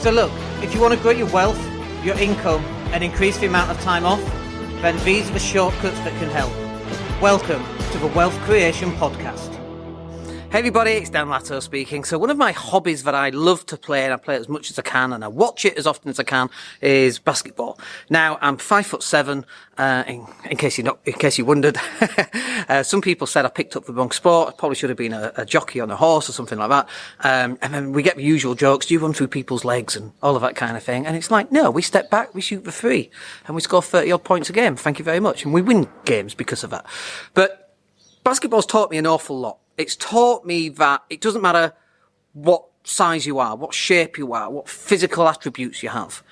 So look, if you want to grow your wealth, your income, and increase the amount of time off, then these are the shortcuts that can help. Welcome to the Wealth Creation Podcast. Hey everybody, it's Daniel Latto speaking. So one of my hobbies that I love to play, and I play it as much as I can, and I watch it as often as I can, is basketball. Now, I'm 5'7", in case you wondered. Some people said I picked up the wrong sport. I probably should have been a jockey on a horse or something like that. And then we get the usual jokes. Do you run through people's legs and all of that kind of thing? And it's like, no, we step back, we shoot the three, and we score 30 odd points a game. Thank you very much. And we win games because of that. But basketball's taught me an awful lot. It's taught me that it doesn't matter what size you are, what shape you are, what physical attributes you have.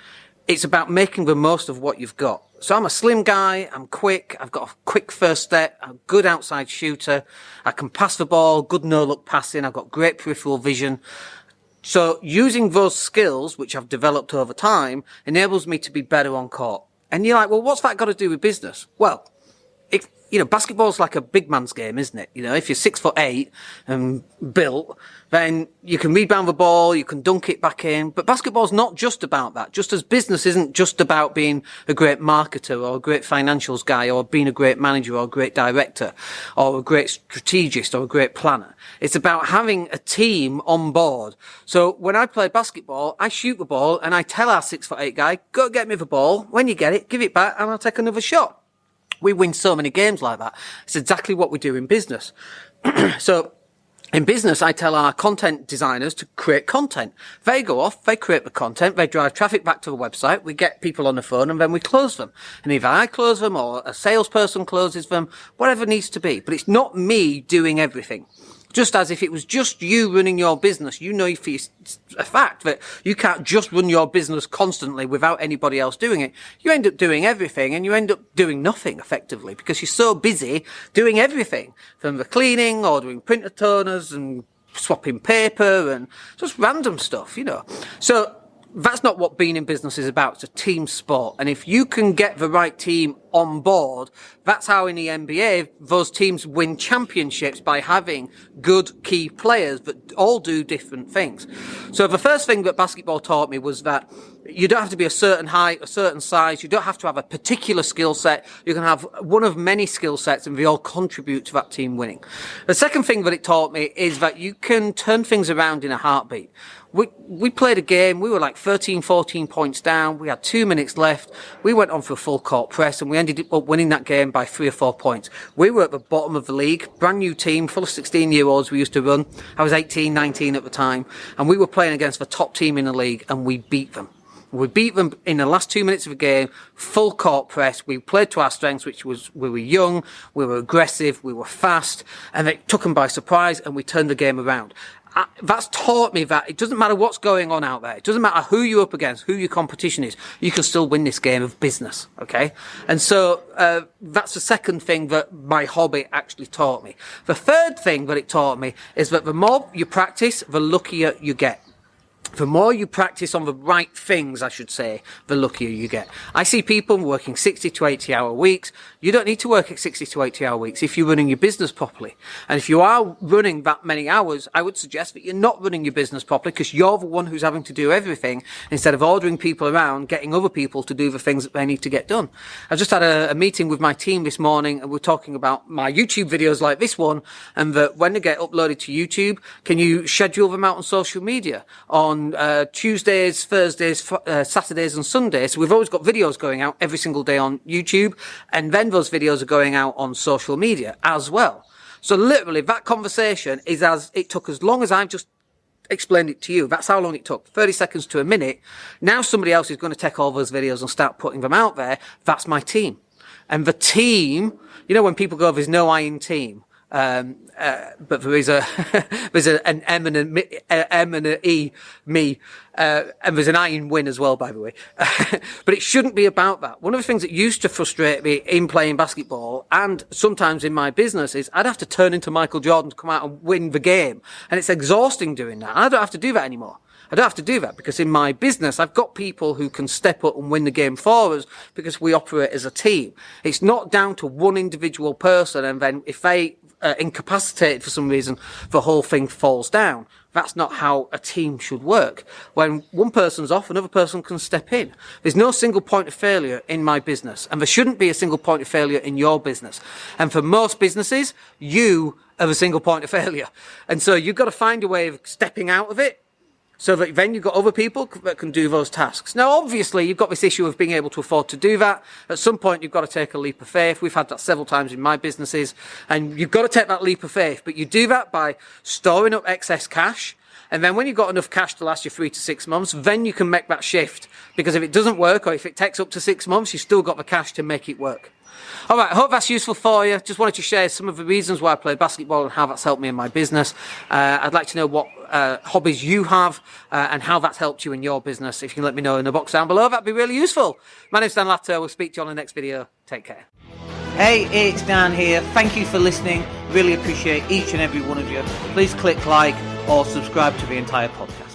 It's about making the most of what you've got. So I'm a slim guy, I'm quick, I've got a quick first step, I'm a good outside shooter, I can pass the ball, good no-look passing, I've got great peripheral vision. So using those skills, which I've developed over time, enables me to be better on court. And you're like, well, what's that got to do with business? Well, basketball's like a big man's game, isn't it? If you're 6'8" and built, then you can rebound the ball, you can dunk it back in. But basketball's not just about that. Just as business isn't just about being a great marketer or a great financials guy or being a great manager or a great director or a great strategist or a great planner. It's about having a team on board. So when I play basketball, I shoot the ball and I tell our 6'8" guy, go get me the ball. When you get it, give it back and I'll take another shot. We win so many games like that. It's exactly what we do in business. So in business, I tell our content designers to create content. They go off, they create the content, they drive traffic back to the website, we get people on the phone, and then we close them. And either I close them or a salesperson closes them, whatever it needs to be. But it's not me doing everything. Just as if it was just you running your business, you know for a fact that you can't just run your business constantly without anybody else doing it. You end up doing everything and you end up doing nothing effectively because you're so busy doing everything, from the cleaning, ordering printer toners and swapping paper and just random stuff, So that's not what being in business is about. It's a team sport. And if you can get the right team on board, that's how in the NBA, those teams win championships, by having good key players that all do different things. So the first thing that basketball taught me was that you don't have to be a certain height, a certain size. You don't have to have a particular skill set. You can have one of many skill sets and they all contribute to that team winning. The second thing that it taught me is that you can turn things around in a heartbeat. We played a game, we were like 13, 14 points down, we had 2 minutes left, we went on for a full court press and we ended up winning that game by 3 or 4 points. We were at the bottom of the league, brand new team, full of 16-year-olds we used to run. I was 18, 19 at the time, and we were playing against the top team in the league and we beat them. We beat them in the last 2 minutes of the game, full court press. We played to our strengths, which was we were young, we were aggressive, we were fast, and it took them by surprise and we turned the game around. That's taught me that it doesn't matter what's going on out there. It doesn't matter who you're up against, who your competition is. You can still win this game of business, okay? And so that's the second thing that my hobby actually taught me. The third thing that it taught me is that the more you practice, the luckier you get. The more you practice on the right things, I should say, the luckier you get. I see people working 60 to 80 hour weeks. You don't need to work at 60 to 80 hour weeks if you're running your business properly. And if you are running that many hours, I would suggest that you're not running your business properly because you're the one who's having to do everything instead of ordering people around, getting other people to do the things that they need to get done. I just had a meeting with my team this morning and we're talking about my YouTube videos like this one, and that when they get uploaded to YouTube, can you schedule them out on social media on Tuesdays, Thursdays, Saturdays and Sundays. So we've always got videos going out every single day on YouTube, and then those videos are going out on social media as well. So literally that conversation it took as long as I've just explained it to you. That's how long it took, 30 seconds to a minute. Now somebody else is going to take all those videos and start putting them out there. That's my team. And the team, when people go, there's no I in team. But there is an M and an E, me, and there's an I in win as well, by the way. But it shouldn't be about that. One of the things that used to frustrate me in playing basketball and sometimes in my business is I'd have to turn into Michael Jordan to come out and win the game. And it's exhausting doing that. I don't have to do that anymore. I don't have to do that because in my business, I've got people who can step up and win the game for us because we operate as a team. It's not down to one individual person, and then if they incapacitated for some reason, the whole thing falls down. that's not how a team should work. When one person's off, another person can step in. There's no single point of failure in my business, and there shouldn't be a single point of failure in your business. And for most businesses, you are a single point of failure. And so you've got to find a way of stepping out of it, so that then you've got other people that can do those tasks. Now, obviously, you've got this issue of being able to afford to do that. At some point, you've got to take a leap of faith. We've had that several times in my businesses. And you've got to take that leap of faith. But you do that by storing up excess cash. And then when you've got enough cash to last you 3 to 6 months, then you can make that shift. Because if it doesn't work, or if it takes up to 6 months, you've still got the cash to make it work. All right, I hope that's useful for you. Just wanted to share some of the reasons why I play basketball and how that's helped me in my business. I'd like to know what hobbies you have and how that's helped you in your business. If you can let me know in the box down below, that'd be really useful. My name's Dan Latto. We'll speak to you on the next video. Take care. Hey, it's Dan here. Thank you for listening. Really appreciate each and every one of you. Please click like or subscribe to the entire podcast.